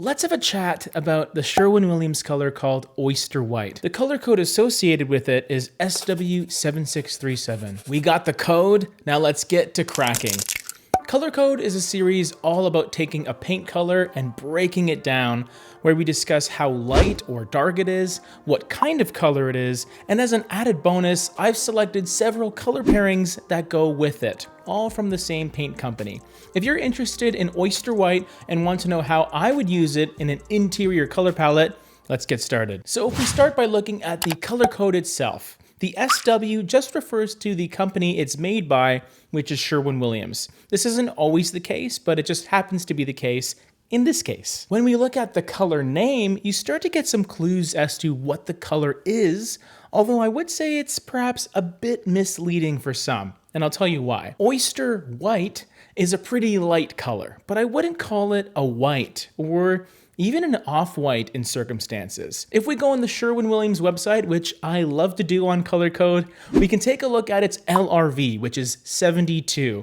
Let's have a chat about the Sherwin-Williams color called Oyster White. The color code associated with it is SW7637. We got the code, now let's get to cracking. Color code is a series all about taking a paint color and breaking it down, where we discuss how light or dark it is, what kind of color it is, and as an added bonus, I've selected several color pairings that go with it, all from the same paint company. If you're interested in Oyster White and want to know how I would use it in an interior color palette, let's get started. So if we start by looking at the color code itself, the SW just refers to the company it's made by, which is Sherwin-Williams. This isn't always the case, but it just happens to be the case in this case. When we look at the color name, you start to get some clues as to what the color is, although I would say it's perhaps a bit misleading for some, and I'll tell you why. Oyster White is a pretty light color, but I wouldn't call it a white or even an off-white in circumstances. If we go on the Sherwin-Williams website, which I love to do on color code, we can take a look at its LRV, which is 72.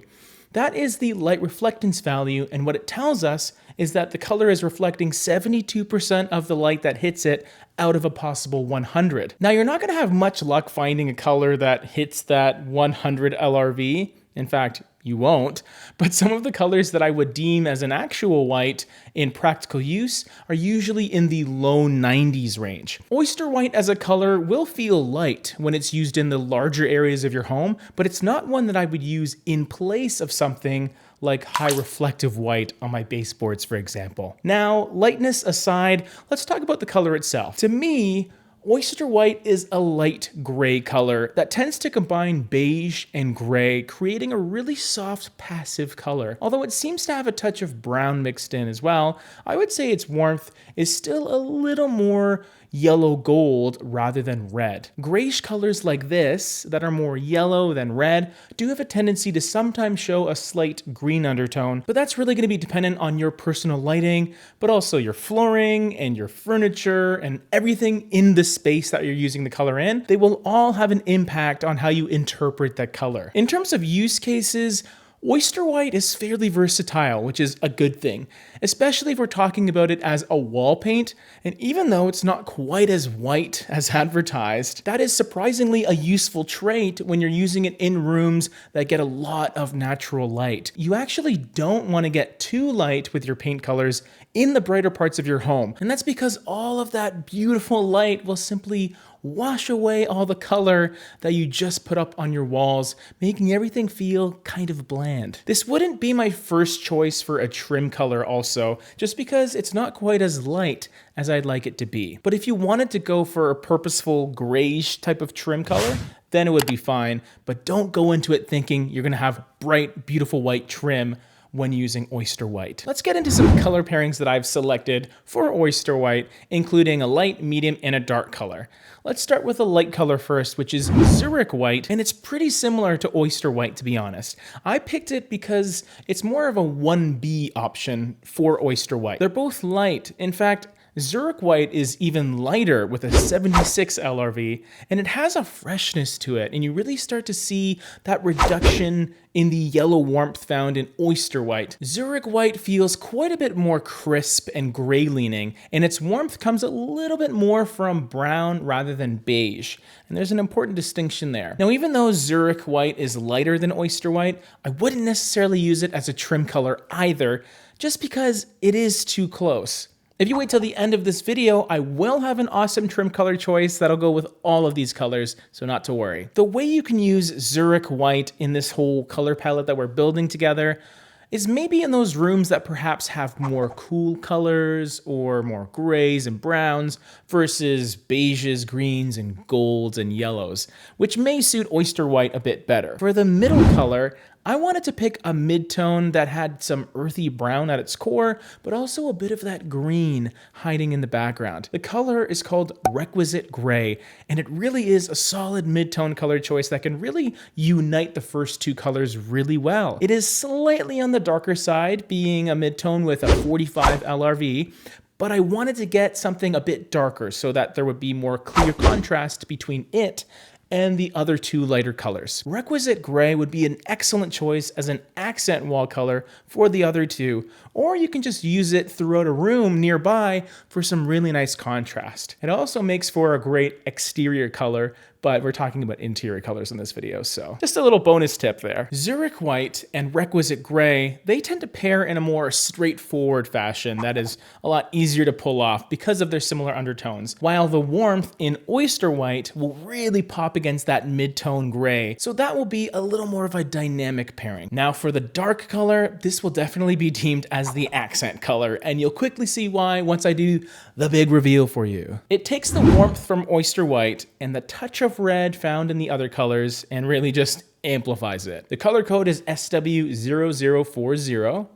That is the light reflectance value, and what it tells us is that the color is reflecting 72% of the light that hits it out of a possible 100. Now, you're not gonna have much luck finding a color that hits that 100 LRV. In fact, you won't, but some of the colors that I would deem as an actual white in practical use are usually in the low 90s range. Oyster White as a color will feel light when it's used in the larger areas of your home, but it's not one that I would use in place of something like high reflective white on my baseboards, for example. Now, lightness aside, let's talk about the color itself. To me, Oyster White is a light gray color that tends to combine beige and gray, creating a really soft, passive color. Although it seems to have a touch of brown mixed in as well, I would say its warmth is still a little more yellow gold rather than red. Grayish colors like this, that are more yellow than red, do have a tendency to sometimes show a slight green undertone, but that's really going to be dependent on your personal lighting, but also your flooring and your furniture and everything in the space that you're using the color in. They will all have an impact on how you interpret that color. In terms of use cases, Oyster White is fairly versatile, which is a good thing, especially if we're talking about it as a wall paint, and even though it's not quite as white as advertised, that is surprisingly a useful trait when you're using it in rooms that get a lot of natural light. You actually don't want to get too light with your paint colors in the brighter parts of your home, and that's because all of that beautiful light will simply wash away all the color that you just put up on your walls, making everything feel kind of bland. This wouldn't be my first choice for a trim color also, just because it's not quite as light as I'd like it to be. But if you wanted to go for a purposeful grayish type of trim color, then it would be fine, but don't go into it thinking you're gonna have bright, beautiful white trim when using Oyster White. Let's get into some color pairings that I've selected for Oyster White, including a light, medium, and a dark color. Let's start with a light color first, which is Zurich White, and it's pretty similar to Oyster White, to be honest. I picked it because it's more of a 1B option for Oyster White. They're both light. In fact, Zurich White is even lighter with a 76 LRV, and it has a freshness to it, and you really start to see that reduction in the yellow warmth found in Oyster White. Zurich White feels quite a bit more crisp and gray leaning, and its warmth comes a little bit more from brown rather than beige, and there's an important distinction there. Now, even though Zurich White is lighter than Oyster White, I wouldn't necessarily use it as a trim color either, just because it is too close. If you wait till the end of this video, I will have an awesome trim color choice that'll go with all of these colors, so not to worry. The way you can use Zurich White in this whole color palette that we're building together is maybe in those rooms that perhaps have more cool colors or more grays and browns versus beiges, greens, and golds and yellows, which may suit Oyster White a bit better. For the middle color, I wanted to pick a mid-tone that had some earthy brown at its core, but also a bit of that green hiding in the background. The color is called Requisite Gray, and it really is a solid mid-tone color choice that can really unite the first two colors really well. It is slightly on the darker side, being a mid-tone with a 45 LRV, but I wanted to get something a bit darker so that there would be more clear contrast between it and the other two lighter colors. Requisite Gray would be an excellent choice as an accent wall color for the other two, or you can just use it throughout a room nearby for some really nice contrast. It also makes for a great exterior color, but we're talking about interior colors in this video, so just a little bonus tip there. Zurich White and Requisite Gray, they tend to pair in a more straightforward fashion that is a lot easier to pull off because of their similar undertones, while the warmth in Oyster White will really pop against that mid-tone gray, so that will be a little more of a dynamic pairing. Now for the dark color, this will definitely be deemed as the accent color, and you'll quickly see why once I do the big reveal for you. It takes the warmth from Oyster White and the touch of red found in the other colors and really just amplifies it. The color code is SW0040.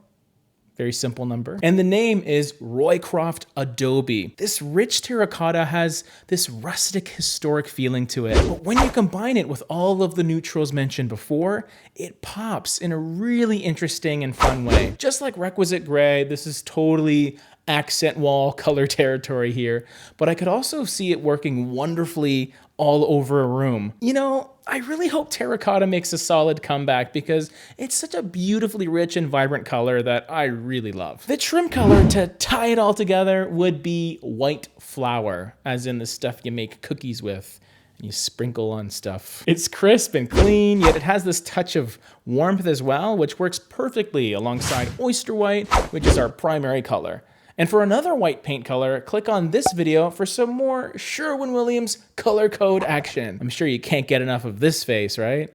Very simple number. And the name is Roycroft Adobe. This rich terracotta has this rustic historic feeling to it, but when you combine it with all of the neutrals mentioned before, it pops in a really interesting and fun way. Just like Requisite Gray, this is totally accent wall color territory here, but I could also see it working wonderfully all over a room. You know, I really hope terracotta makes a solid comeback because it's such a beautifully rich and vibrant color that I really love. The trim color to tie it all together would be white flour, as in the stuff you make cookies with and you sprinkle on stuff. It's crisp and clean, yet it has this touch of warmth as well, which works perfectly alongside Oyster White, which is our primary color. And for another white paint color, click on this video for some more Sherwin-Williams color code action. I'm sure you can't get enough of this face, right?